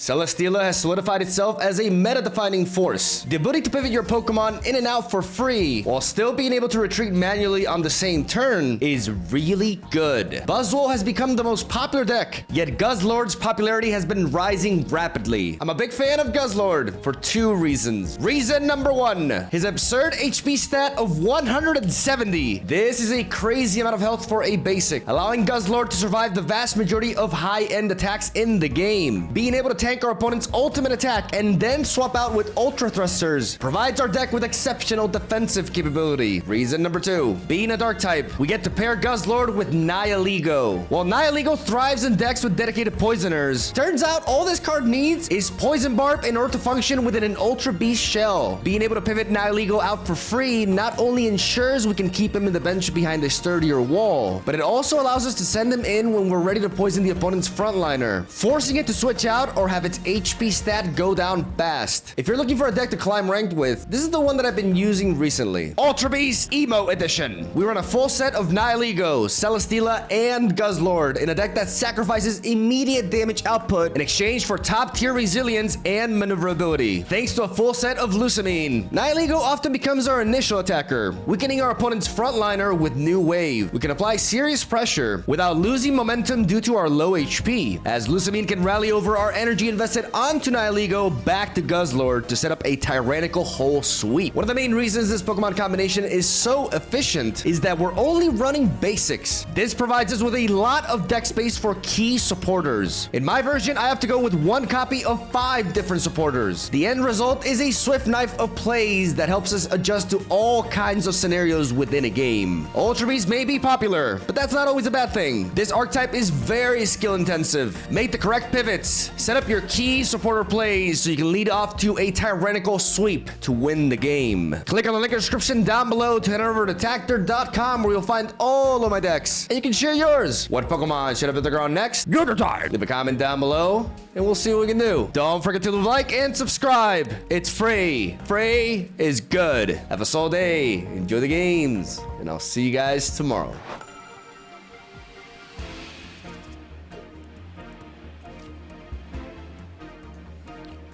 Celesteela has solidified itself as a meta-defining force. The ability to pivot your Pokemon in and out for free, while still being able to retreat manually on the same turn, is really good. Buzzwole has become the most popular deck, yet Guzzlord's popularity has been rising rapidly. I'm a big fan of Guzzlord for 2 reasons. Reason number 1, his absurd HP stat of 170. This is a crazy amount of health for a basic, allowing Guzzlord to survive the vast majority of high-end attacks in the game. Being able to tank our opponent's ultimate attack and then swap out with Ultra Thrusters provides our deck with exceptional defensive capability. Reason number 2, being a dark type, we get to pair Guzzlord with Nihilego. While Nihilego thrives in decks with dedicated poisoners, turns out all this card needs is Poison Barb in order to function within an Ultra Beast shell. Being able to pivot Nihilego out for free not only ensures we can keep him in the bench behind a sturdier wall, but it also allows us to send him in when we're ready to poison the opponent's frontliner, forcing it to switch out or have its HP stat go down fast. If you're looking for a deck to climb ranked with, this is the one that I've been using recently. Ultra Beast Emo Edition. We run a full set of Nihilego, Celesteela, and Guzzlord in a deck that sacrifices immediate damage output in exchange for top-tier resilience and maneuverability. Thanks to a full set of Lusamine, Nihilego often becomes our initial attacker, weakening our opponent's frontliner with New Wave. We can apply serious pressure without losing momentum due to our low HP, as Lusamine can rally over our energy invested onto Nihilego back to Guzzlord to set up a tyrannical hole sweep. One of the main reasons this Pokemon combination is so efficient is that we're only running basics. This provides us with a lot of deck space for key supporters. In my version, I have to go with 1 copy of 5 different supporters. The end result is a swift knife of plays that helps us adjust to all kinds of scenarios within a game. Ultra Beast may be popular, but that's not always a bad thing. This archetype is very skill intensive. Make the correct pivots, set up your key supporter plays so you can lead off to a tyrannical sweep to win the game. Click on the link in the description down below to head over to tactor.com where you'll find all of my decks and you can share yours. What Pokemon should I put the ground next? Leave a comment down below and we'll see what we can do. Don't forget to like and subscribe. It's free. Free is good. Have a solid day. Enjoy the games. And I'll see you guys tomorrow.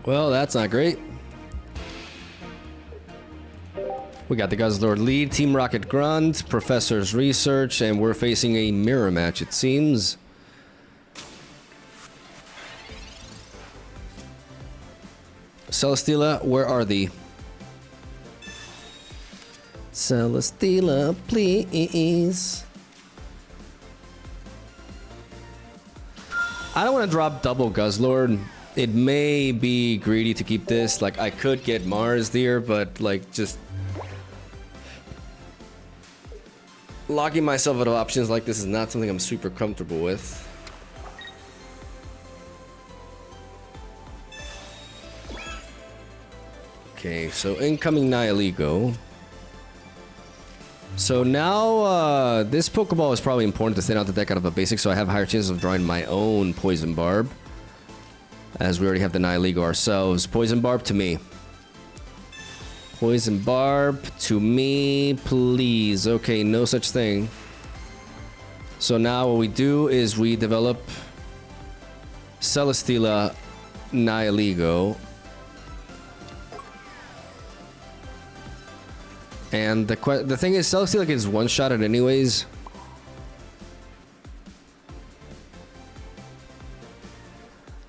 Well, that's not great. We got the Guzzlord lead, Team Rocket Grunt, Professor's Research, and we're facing a mirror match, it seems. Celesteela, where are thee? Celesteela, please. I don't want to drop double Guzzlord. It may be greedy to keep this. Like, I could get Mars there, but like, just locking myself out of options like this is not something I'm super comfortable with. Okay, so incoming Nihilego. So now, this Pokeball is probably important to thin out the deck out of a basic, so I have higher chances of drawing my own Poison Barb. As we already have the Nihilego ourselves. Poison Barb to me. Poison Barb to me, please. Okay, no such thing. So now what we do is we develop Celesteela, Nihilego. And the thing is, Celesteela gets one-shotted anyways.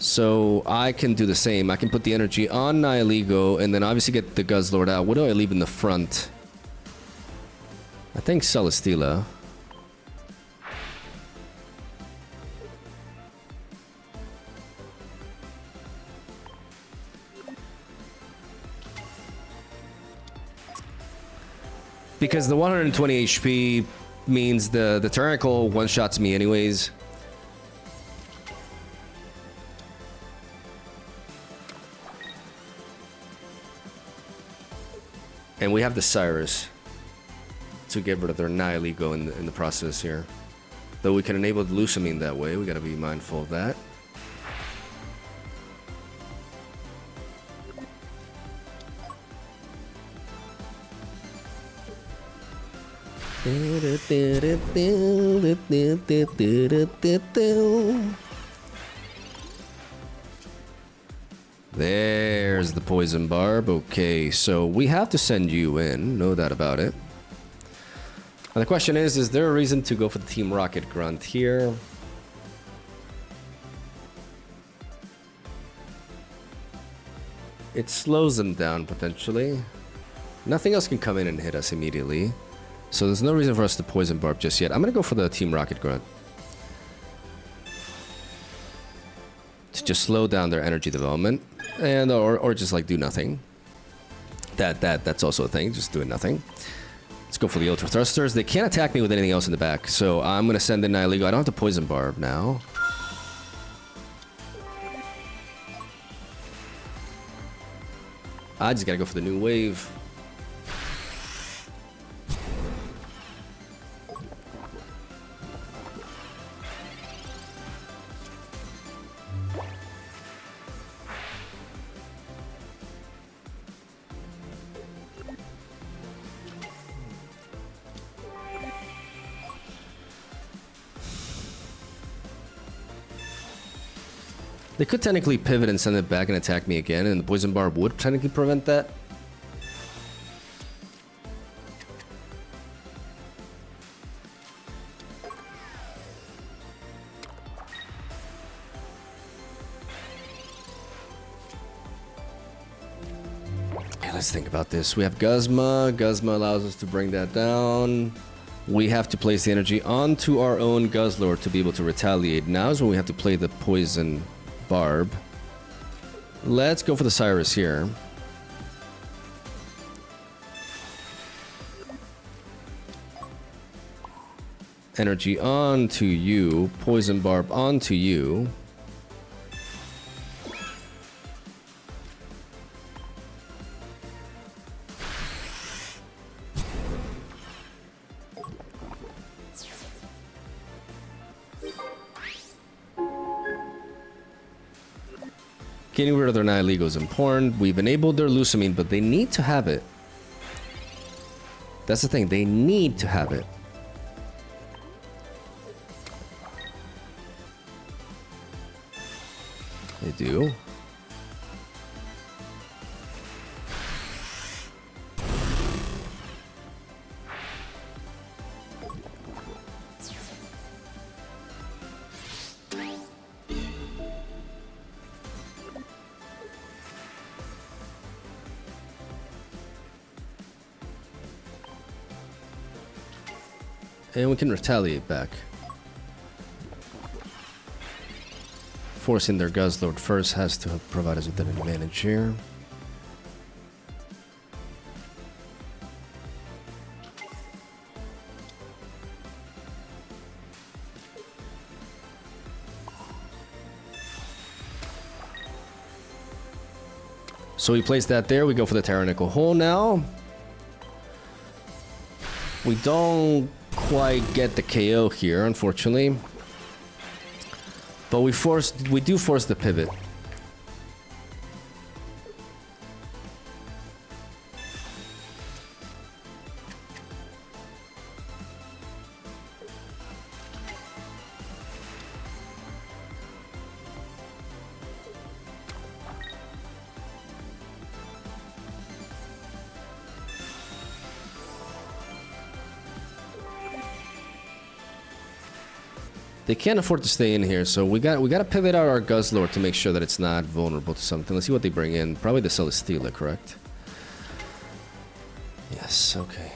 So I can do the same. I can put the energy on Nihilego and then obviously get the Guzzlord out. What do I leave in the front? I think Celesteela. Because the 120 HP means the Tyrannical one-shots me anyways. And we have the Cyrus to get rid of their Nihilego in the process here. Though we can enable the Lusamine that way, we gotta be mindful of that. There's the poison barb. Okay, so we have to send you in, no doubt about it. And the question is there a reason to go for the Team Rocket Grunt here? It slows them down, potentially. Nothing else can come in and hit us immediately. So there's no reason for us to poison barb just yet. I'm gonna go for the Team Rocket Grunt. To just slow down their energy development. And or just like do nothing. That's also a thing, just doing nothing. Let's go for the Ultra Thrusters. They can't attack me with anything else in the back, so I'm gonna send in Nihilego. I don't have to poison barb now. I just gotta go for the new wave. They could technically pivot and send it back and attack me again, and the poison barb would technically prevent that. Okay, let's think about this. We have Guzma. Guzma allows us to bring that down. We have to place the energy onto our own GUZZLORD to be able to retaliate. Now is when we have to play the poison barb. Let's go for the Cyrus here. Energy onto you. Poison barb onto you. Getting rid of their Nihilego is important. We've enabled their Lusamine, but they need to have it. That's the thing. They need to have it. They do. And we can retaliate back. Forcing their GUZZLORD first has to provide us with an advantage here. So we place that there. We go for the Tyrannical Hole now. We don't quite get the KO here, unfortunately. But we do force the pivot. They can't afford to stay in here, so we got to pivot out our GUZZLORD to make sure that it's not vulnerable to something. Let's see what they bring in. Probably the Celesteela, correct? Yes. Okay.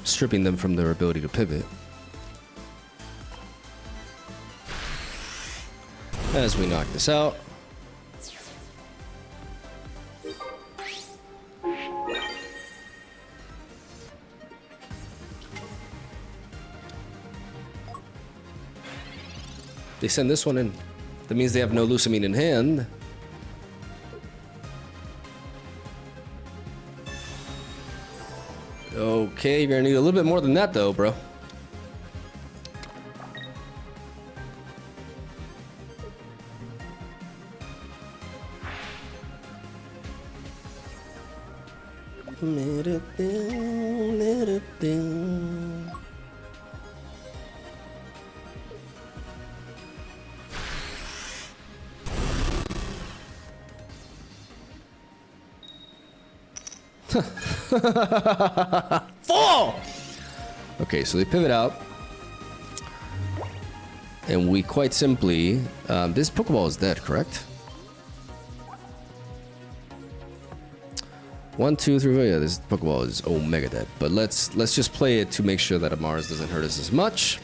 Stripping them from their ability to pivot. As we knock this out. They send this one in. That means they have no Lusamine in hand. Okay, you're gonna need a little bit more than that though, bro. Let it down, let it down. Fall! Okay, so they pivot out. And we quite simply... this Pokeball is dead, correct? 1, 2, 3, yeah, this Pokeball is Omega dead. But let's just play it to make sure that Amaris doesn't hurt us as much.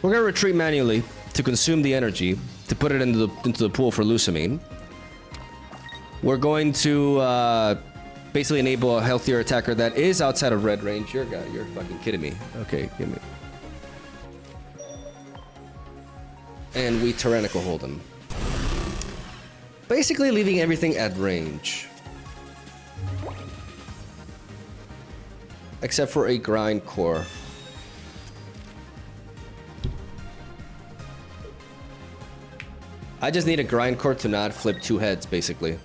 We're gonna retreat manually to consume the energy, to put it into the pool for Lusamine. We're going to basically enable a healthier attacker that is outside of red range. You're fucking kidding me. Okay, give me. And we Tyrannical hold him. Basically leaving everything at range. Except for a Grind Core. I just need a Grind Core to not flip 2 heads, basically.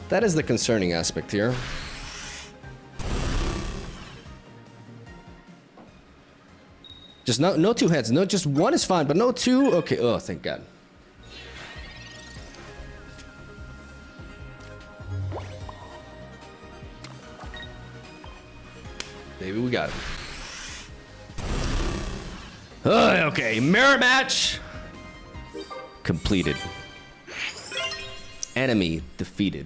That is the concerning aspect here. Just no 2 heads. No, just 1 is fine, but no 2. Okay. Oh, thank God. Maybe we got it. Okay, mirror match completed. Enemy defeated.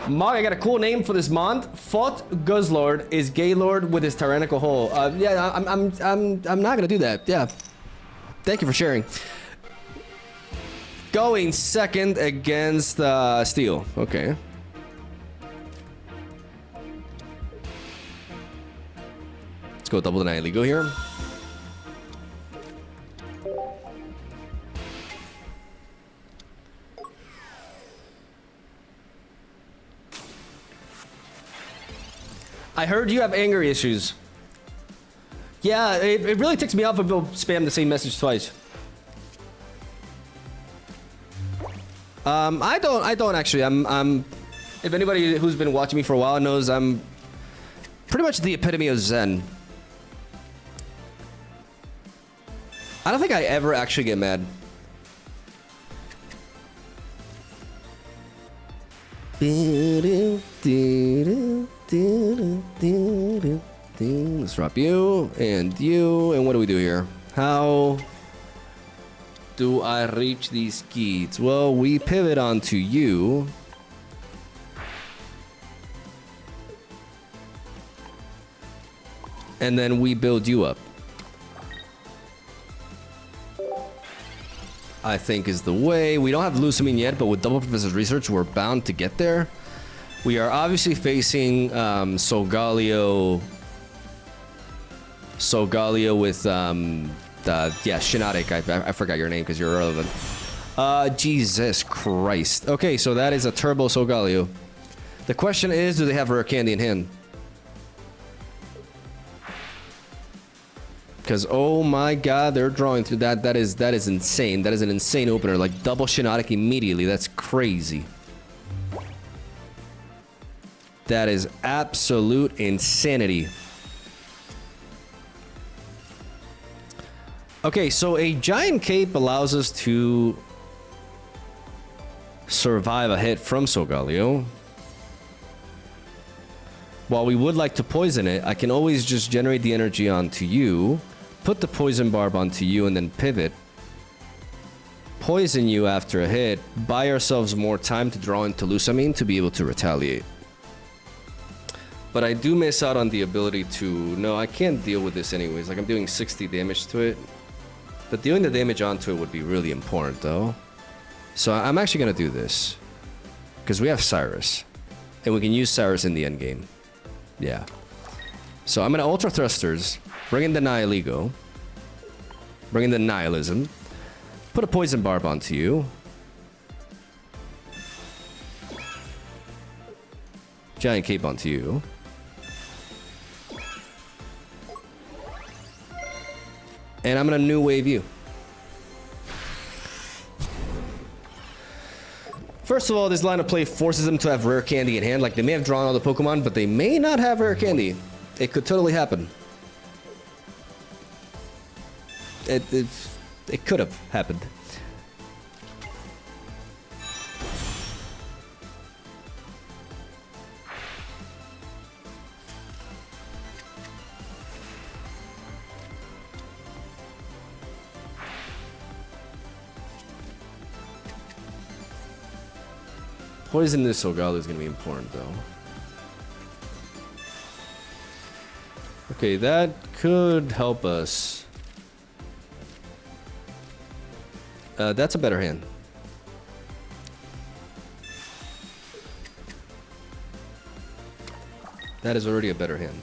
Mog, I got a cool name for this month. Fought GUZZLORD is Gaylord with his tyrannical hole. Yeah, I'm not gonna do that. Yeah. Thank you for sharing. Going second against Steel. Okay. Let's go double the Night League here. I heard you have anger issues. Yeah, it really ticks me off when people spam the same message twice. I don't actually. I'm if anybody who's been watching me for a while knows, I'm pretty much the epitome of Zen. I don't think I ever actually get mad. Let's drop you, and what do we do here? How do I reach these keys? Well, we pivot onto you. And then we build you up. I think is the way. We don't have Lusamine yet, but with Double Professor's Research, we're bound to get there. We are obviously facing Solgaleo. Solgaleo with Shiinotic. I forgot your name because you're irrelevant. Jesus Christ. Okay, so that is a Turbo Solgaleo. The question is, do they have Rare Candy in hand? Because oh my God, they're drawing through that. That is insane. That is an insane opener. Like double Shiinotic immediately. That's crazy. That is absolute insanity. Okay, so a Giant Cape allows us to survive a hit from Solgaleo. While we would like to poison it, I can always just generate the energy onto you, put the poison barb onto you, and then pivot. Poison you after a hit, buy ourselves more time to draw into Lusamine to be able to retaliate. But I do miss out on the ability to... No, I can't deal with this anyways. Like, I'm doing 60 damage to it. But dealing the damage onto it would be really important, though. So I'm actually going to do this. Because we have Cyrus. And we can use Cyrus in the endgame. Yeah. So I'm going to Ultra Thrusters. Bring in the Nihiligo. Bring in the Nihilism. Put a Poison Barb onto you. Giant Cape onto you. And I'm gonna new wave you. First of all, this line of play forces them to have rare candy in hand. Like, they may have drawn all the Pokemon, but they may not have rare candy. It could totally happen. It could have happened. Poison this Solgaleo is going to be important, though. Okay, that could help us. That's a better hand. That is already a better hand.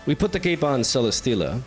We put the cape on Celesteela.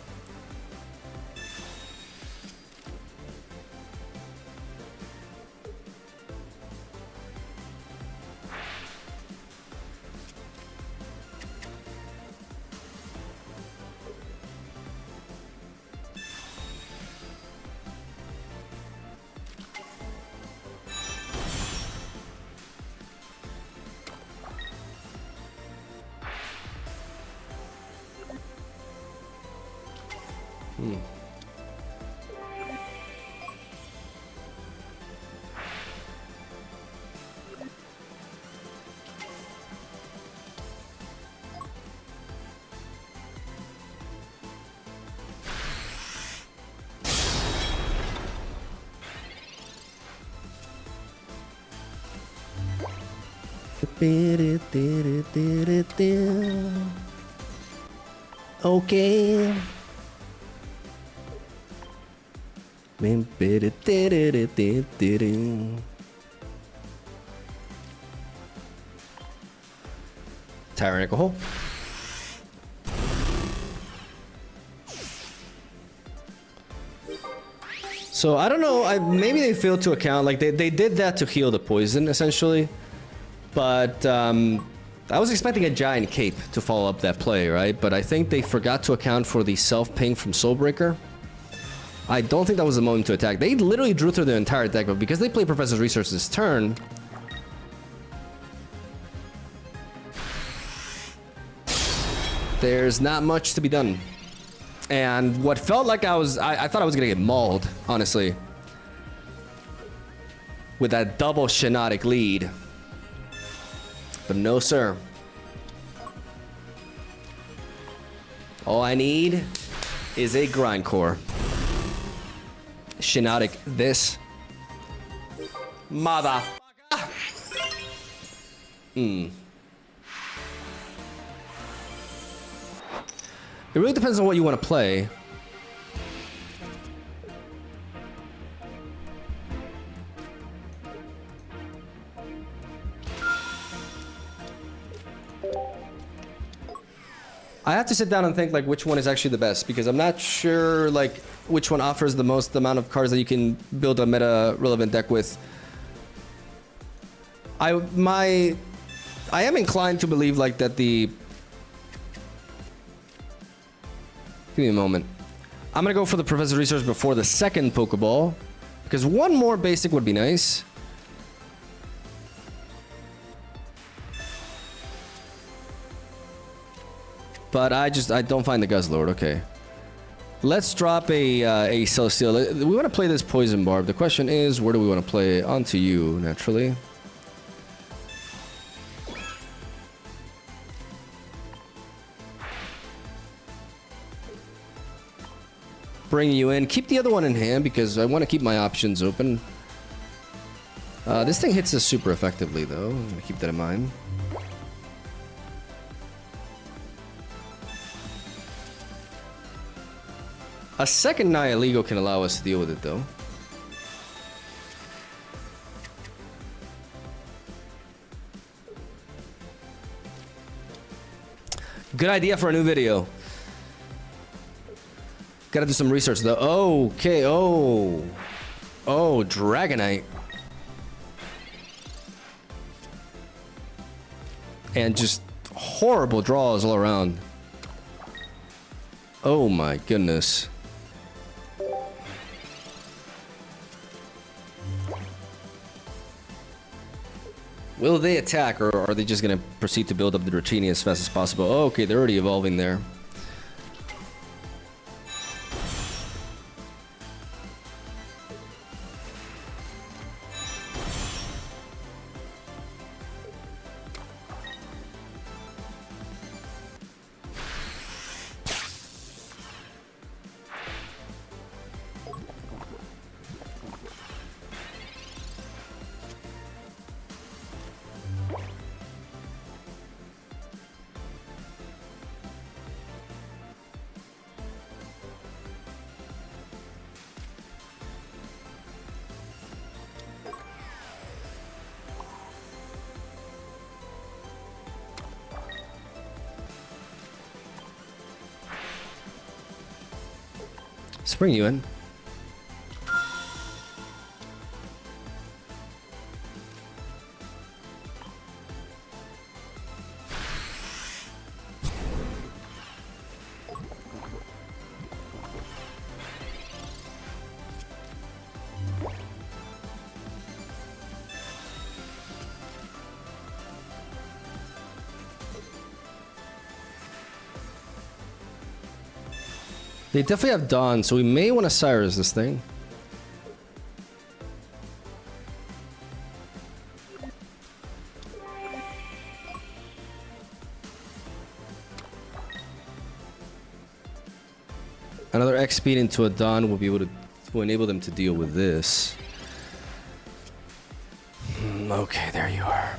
Okay. Tyrannical. So I don't know, maybe they failed to account, like they did that to heal the poison essentially, but I was expecting a giant cape to follow up that play, right? But I think they forgot to account for the self-ping from Soulbreaker. I don't think that was the moment to attack. They literally drew through the entire deck, but because they played Professor's Research this turn, there's not much to be done. And what felt like I thought I was gonna get mauled, honestly, with that double Shiinotic lead. But no, sir. All I need is a Grindcore. Shiinotic this. Mother. It really depends on what you want to play. I have to sit down and think like which one is actually the best, because I'm not sure like which one offers the most amount of cards that you can build a meta relevant deck with. I am inclined to believe like that the... Give me a moment. I'm gonna go for the Professor Research before the second Pokeball, because one more basic would be nice. But I don't find the Guzzlord. Okay. Let's drop a Celesteela. We want to play this Poison Barb. The question is, where do we want to play? Onto you, naturally. Bring you in. Keep the other one in hand because I want to keep my options open. This thing hits us super effectively, though. I'm gonna keep that in mind. A second Nihilego can allow us to deal with it, though. Good idea for a new video. Gotta do some research, though. Okay, oh, Dragonite. And just horrible draws all around. Oh my goodness. Will they attack, or are they just gonna proceed to build up the Dratini as fast as possible? Oh, okay, they're already evolving there. Bring you in. They definitely have Dawn, so we may want to Cyrus this thing. Another X speed into a Dawn will be able to enable them to deal with this. Okay, there you are.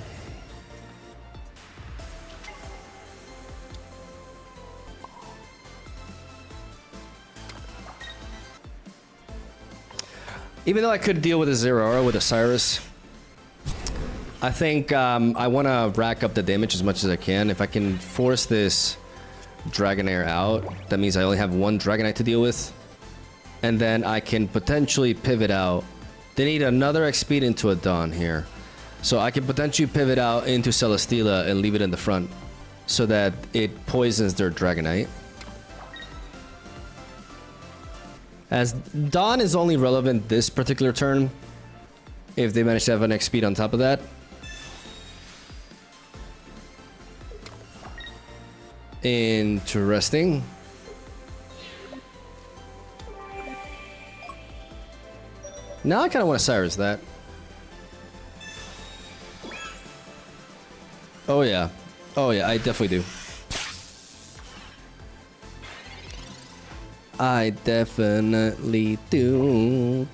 Even though I could deal with a Zeraora with a Cyrus, I think I want to rack up the damage as much as I can. If I can force this Dragonair out, that means I only have one Dragonite to deal with. And then I can potentially pivot out. They need another X-Speed into a Dawn here. So I can potentially pivot out into Celesteela and leave it in the front so that it poisons their Dragonite. As Dawn is only relevant this particular turn, if they manage to have an X speed on top of that. Interesting. Now I kind of want to Cyrus that. Oh yeah. Oh yeah, I definitely do. I definitely do.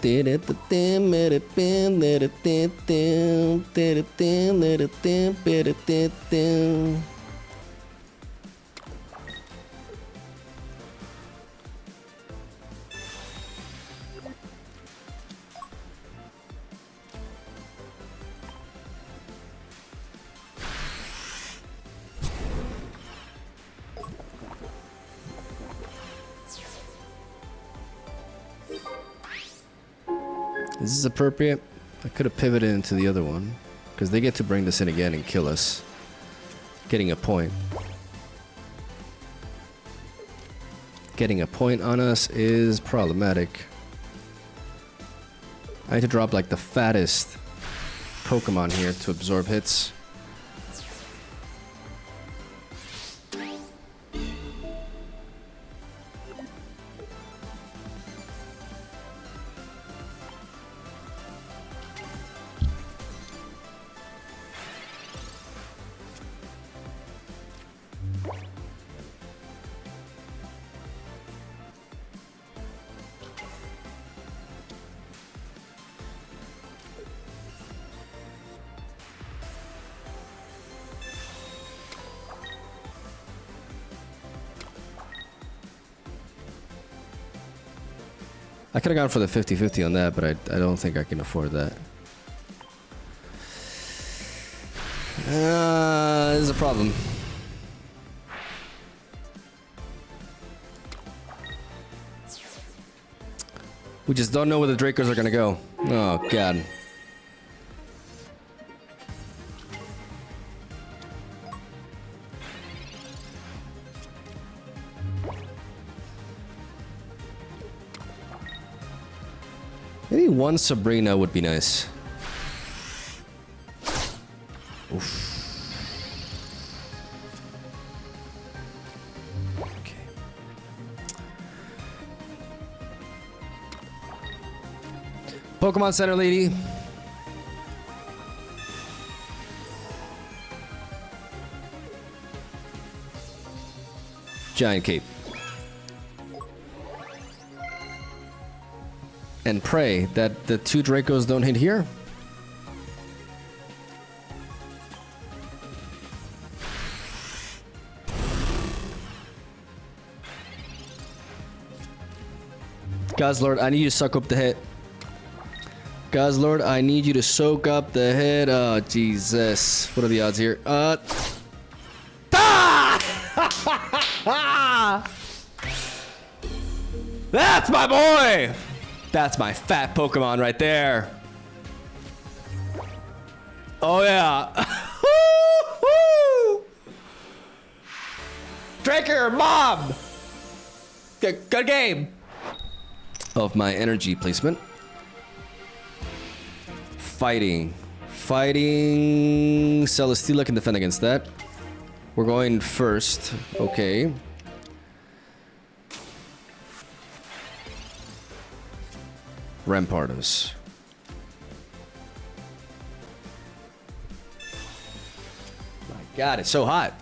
Is this appropriate? I could have pivoted into the other one because they get to bring this in again and kill us. Getting a point. Getting a point on us is problematic. I need to drop like the fattest Pokemon here to absorb hits. I could have gone for the 50-50 on that, but I don't think I can afford that. This is a problem. We just don't know where the Dracos are gonna go. Oh, God. Maybe one Sabrina would be nice. Oof. Okay. Pokemon Center lady. Giant Cape. And pray that the 2 Dracos don't hit here. GUZZLORD, I need you to suck up the hit. GUZZLORD, I need you to soak up the hit. Oh, Jesus. What are the odds here? That's my boy! That's my fat Pokemon right there. Oh, yeah. Draker, Mom! Good game. Of my energy placement. Fighting. Celesteela can defend against that. We're going first. Okay. Rampardos. My God, it's so hot.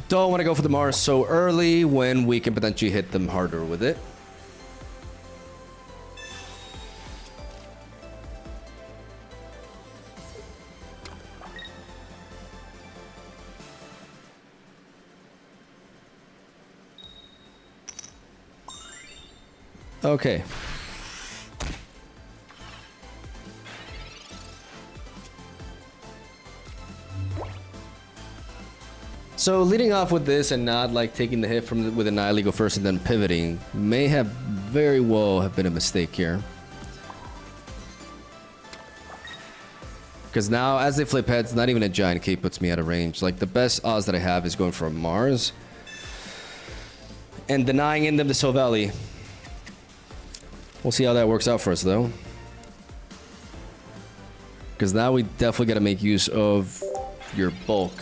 Don't want to go for the Mars so early when we can potentially hit them harder with it. Okay. So leading off with this and not like taking the hit from with an Nihilego first and then pivoting may have very well have been a mistake here. Because now as they flip heads, not even a Giant Cape puts me out of range. Like the best odds that I have is going for a Mars and denying in them the Solgaleo. We'll see how that works out for us though. Because now we definitely got to make use of your bulk.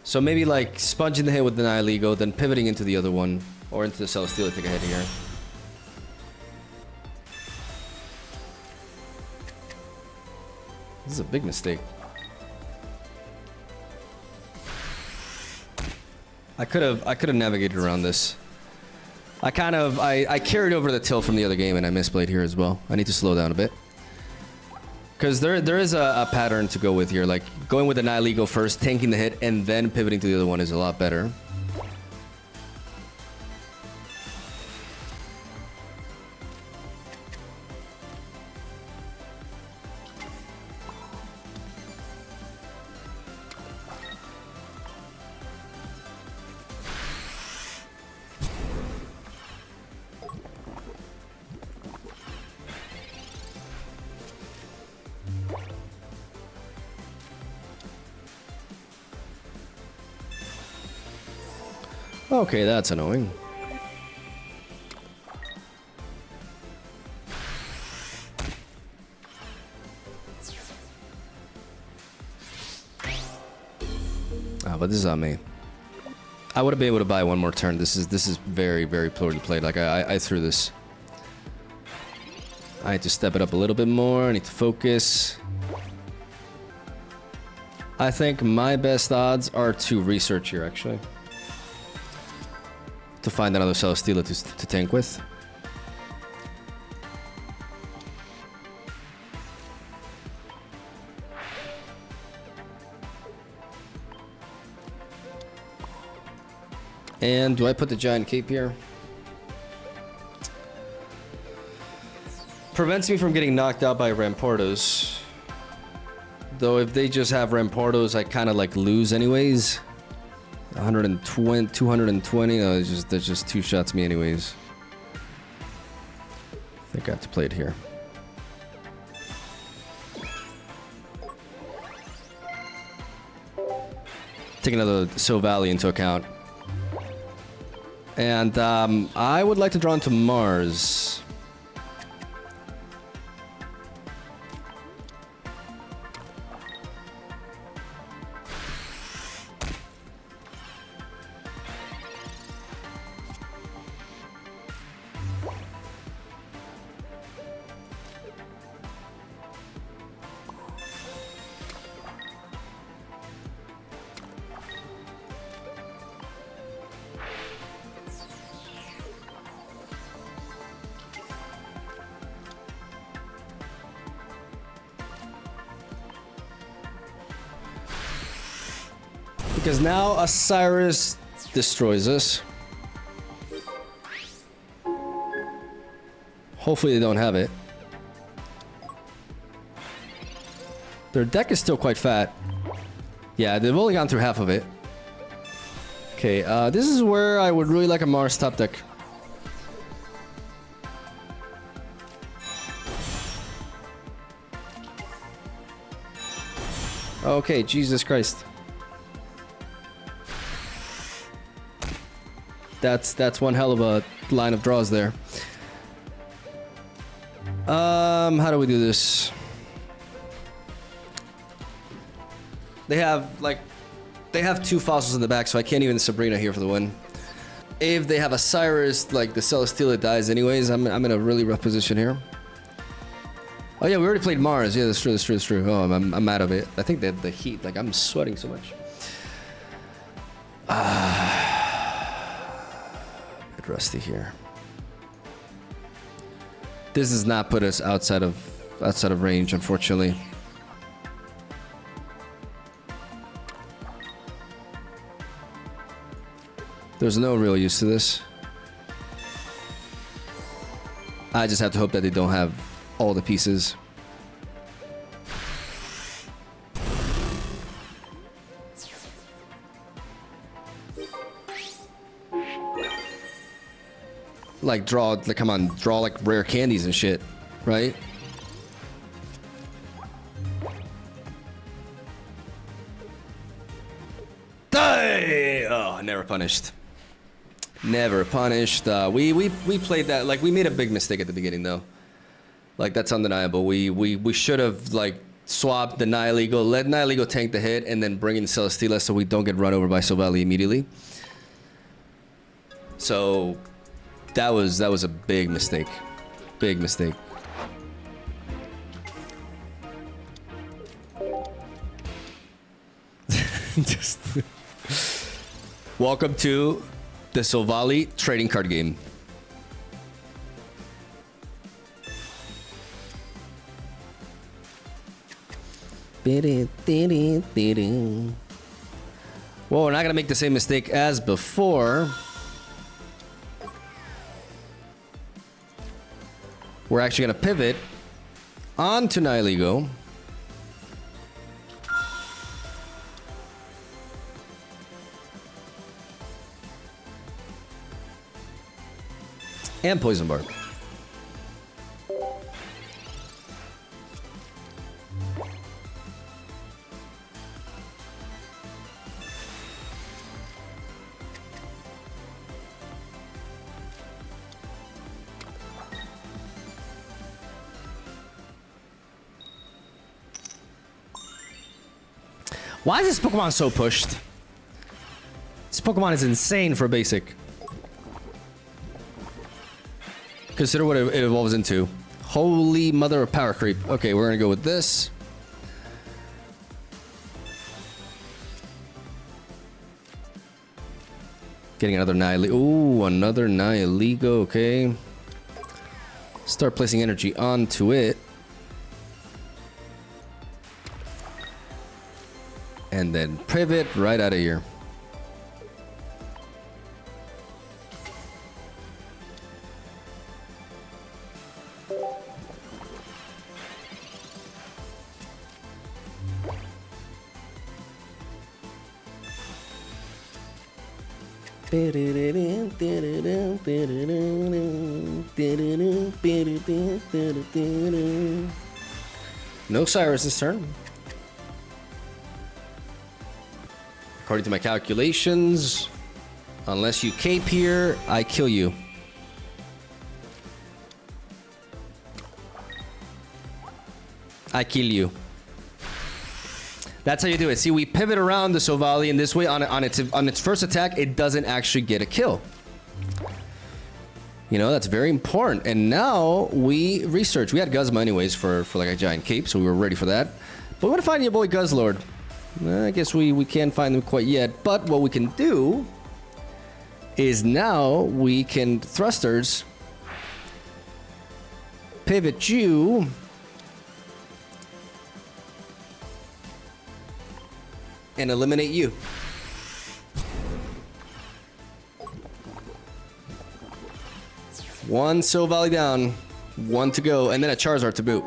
So maybe like sponging the hit with the Nihilego, then pivoting into the other one, or into the Celesteela to take a hit here. This is a big mistake. I could have navigated around this. I carried over the tilt from the other game and I misplayed here as well. I need to slow down a bit. Because there is a pattern to go with here. Like going with the Nihilego first, tanking the hit, and then pivoting to the other one is a lot better. Okay, that's annoying. But this is on me. I would have been able to buy one more turn. This is very, very poorly played. Like I threw this. I need to step it up a little bit more. I need to focus. I think my best odds are to research here, actually. To find another Celesteela to tank with. And do I put the giant cape here? Prevents me from getting knocked out by Rampardos. Though if they just have Rampardos, I kind of like lose anyways. 120, 220. No, that just two shots me anyways. I think I have to play it here. Take another Solgaleo into account. And I would like to draw into Mars. Because now Osiris destroys us. Hopefully they don't have it. Their deck is still quite fat. Yeah, they've only gone through half of it. Okay, this is where I would really like a Mars top deck. Okay, Jesus Christ. That's one hell of a line of draws there. How do we do this? They have two fossils in the back, so I can't even Sabrina here for the win. If they have a Cyrus, like the Celesteela dies anyways, I'm in a really rough position here. Oh yeah, we already played Mars. Yeah, that's true. Oh, I'm out of it. I think that the heat, like I'm sweating so much. Bit rusty here. This does not put us outside of range, unfortunately. There's no real use to this. I just have to hope that they don't have all the pieces. Like come on, draw like rare candies and shit, right? Die! Oh, never punished. Never punished. We played that, like we made a big mistake at the beginning though. Like that's undeniable. We should have like swapped the Nihilego, let Nihilego tank the hit, and then bring in Celesteela so we don't get run over by Solgaleo immediately. So that was a big mistake. Big mistake. Just welcome to the Solgaleo trading card game. Well, we're not gonna make the same mistake as before. We're actually gonna pivot onto Nihilego. And Poison Barb. Why is this Pokemon so pushed? This Pokemon is insane for basic. Consider what it evolves into. Holy mother of power creep. Okay, we're gonna go with this. Getting another Nihilego. Ooh, another Nihilego. Okay. Start placing energy onto it. And then pivot right out of here. No Cyrus this turn. According to my calculations, unless you cape here, I kill you. I kill you. That's how you do it. See, we pivot around the Solgaleo in this way. On its first attack, it doesn't actually get a kill. You know, that's very important. And now we research. We had Guzma anyways for like a giant cape, so we were ready for that. But we want to find your boy GUZZLORD. I guess we can't find him quite yet. But what we can do is now we can thrusters pivot you. And eliminate you. One Solgaleo down, one to go, and then a Charizard to boot.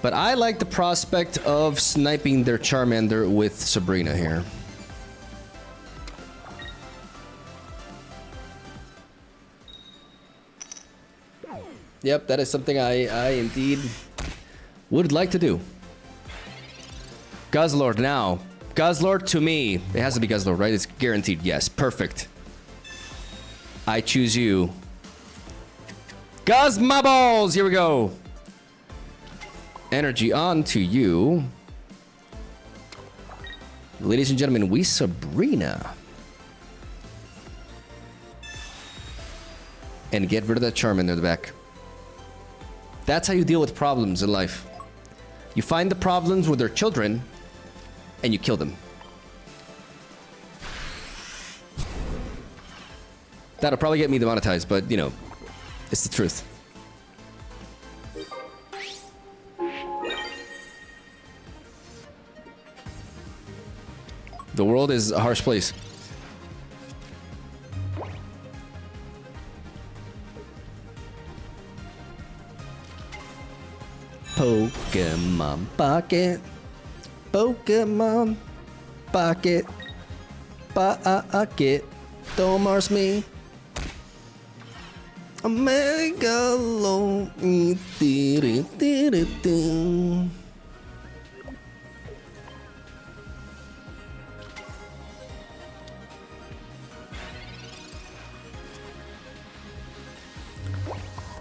But I like the prospect of sniping their Charmander with Sabrina here. Yep, that is something I indeed would like to do. GUZZLORD now. GUZZLORD to me. It has to be GUZZLORD, right? It's guaranteed. Yes, perfect. I choose you. Guzz my balls! Here we go. Energy on to you. Ladies and gentlemen, we Sabrina. And get rid of that Charmander in the back. That's how you deal with problems in life. You find the problems with their children, and you kill them. That'll probably get me demonetized, but, you know, it's the truth. The world is a harsh place. Pokemon Pocket. Pokemon Pocket. Pocket. Don't mars me. Megalo.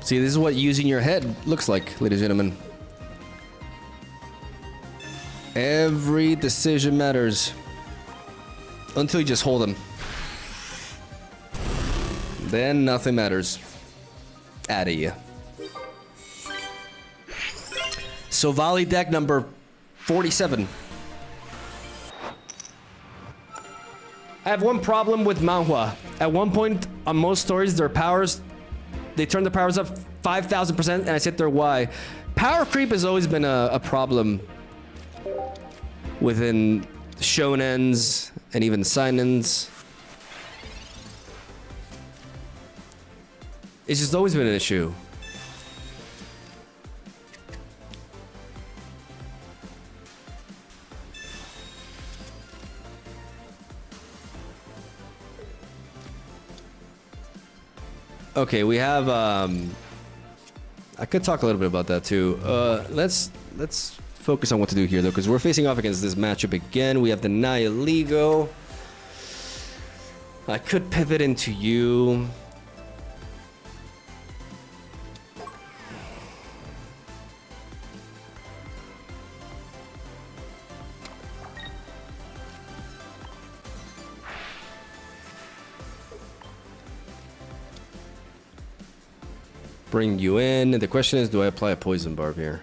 See, this is what using your head looks like, ladies and gentlemen. Every decision matters. Until you just hold them. Then nothing matters. Out of you. Solgaleo deck number 47. I have one problem with Manhwa. At one point on most stories, their powers, they turn the powers up 5,000%, and I sit there, why? Power creep has always been a problem within shonens and even seinens. It's just always been an issue. Okay, we have I could talk a little bit about that too. Let's focus on what to do here though, because we're facing off against this matchup again. We have the Nihiligo. I could pivot into you. Bring you in. The question is, do I apply a poison barb here?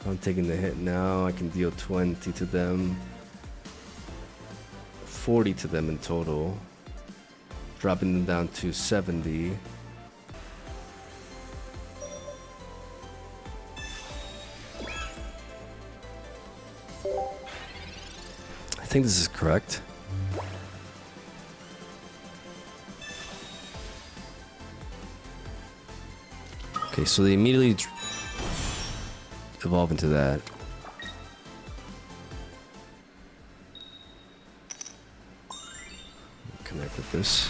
I'm taking the hit now. I can deal 20 to them. 40 to them in total. Dropping them down to 70. I think this is correct. Okay, so they immediately evolve into that. Connect with this.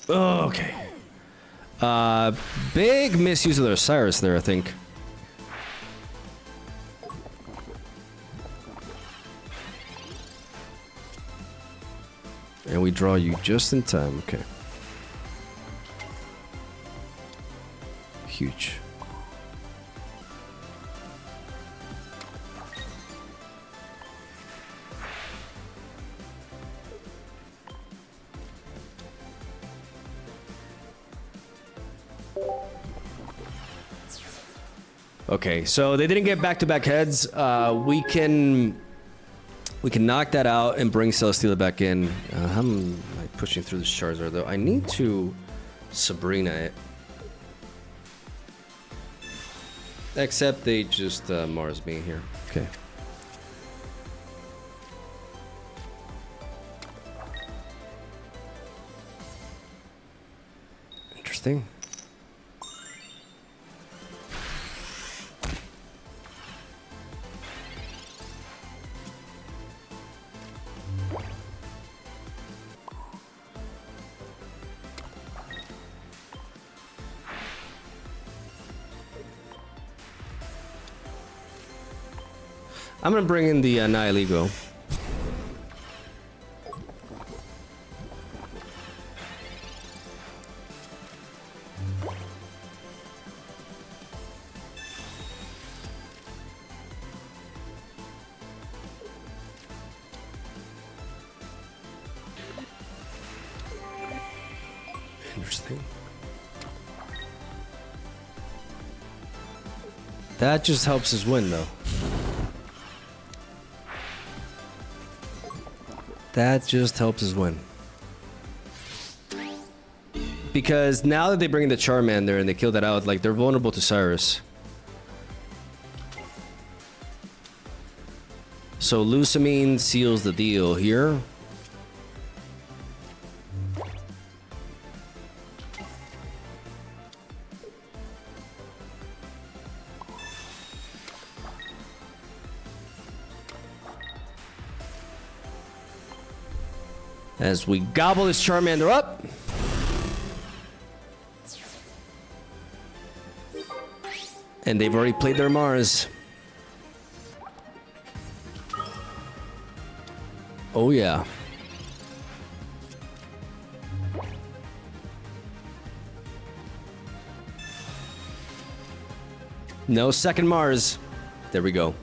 Okay. Big misuse of their Cyrus there, I think. And we draw you just in time. Okay. Huge. Okay, so they didn't get back-to-back heads. We can knock that out and bring Celesteela back in. How am I pushing through this Charizard though? I need to Sabrina it. Except they just Mars me here. Okay. Interesting. I'm gonna bring in the Nihiligo. Interesting. That just helps us win, though. That just helps us win. Because now that they bring in the Charmander and they kill that out, like, they're vulnerable to Cyrus. So Lusamine seals the deal here. As we gobble this Charmander up. And they've already played their Mars. Oh yeah. No second Mars. There we go.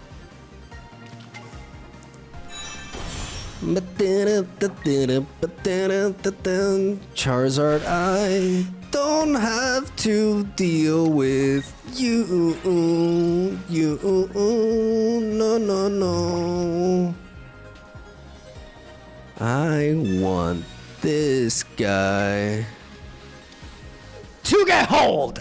Charizard, I don't have to deal with you. No, no, no. I want this guy to get hold.